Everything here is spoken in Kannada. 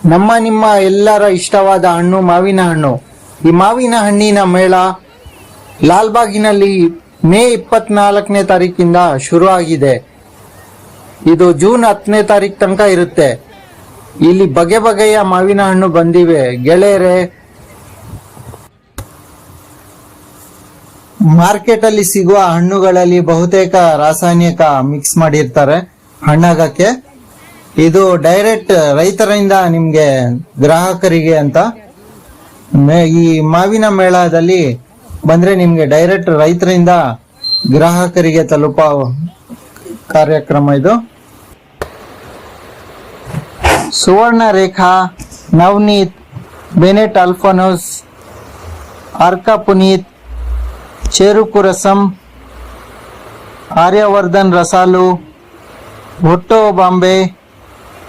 ನಮ್ಮ ನಿಮ್ಮ ಎಲ್ಲರ ಇಷ್ಟವಾದ ಹಣ್ಣು ಮಾವಿನ ಹಣ್ಣು. ಈ ಮಾವಿನ ಹಣ್ಣಿನ ಮೇಳ ಲಾಲ್ಬಾಗಿನಲ್ಲಿ ಮೇ 24ನೇ ತಾರೀಕಿಂದ ಶುರು ಆಗಿದೆ. ಇದು ಜೂನ್ 10ನೇ ತಾರೀಕು ತನಕ ಇರುತ್ತೆ. ಇಲ್ಲಿ ಬಗೆ ಬಗೆಯ ಮಾವಿನ ಹಣ್ಣು ಬಂದಿವೆ ಗೆಳೆಯರೆ. ಮಾರ್ಕೆಟ್ ಅಲ್ಲಿ ಸಿಗುವ ಹಣ್ಣುಗಳಲ್ಲಿ ಬಹುತೇಕ ರಾಸಾಯನಿಕ ಮಿಕ್ಸ್ ಮಾಡಿರ್ತಾರೆ ಹಣ್ಣಾಗಕ್ಕೆ. ಇದು ಡೈರೆಕ್ಟ್ ರೈತರಿಂದ ನಿಮ್ಗೆ ಗ್ರಾಹಕರಿಗೆ ಅಂತ. ಈ ಮಾವಿನ ಮೇಳದಲ್ಲಿ ಬಂದ್ರೆ ನಿಮ್ಗೆ ಡೈರೆಕ್ಟ್ ರೈತರಿಂದ ಗ್ರಾಹಕರಿಗೆ ತಲುಪ ಕಾರ್ಯಕ್ರಮ ಇದು. ಸುವರ್ಣ ರೇಖಾ, ನವನೀತ್, ಬೆನೆಟ್ ಅಲ್ಫೋನಸ್, ಅರ್ಕಾ ಪುನೀತ್, ಚೆರುಕು ರಸಂ, ಆರ್ಯವರ್ಧನ್ ರಸಾಲು, ಭುಟ್ಟೋ ಬಾಂಬೆ,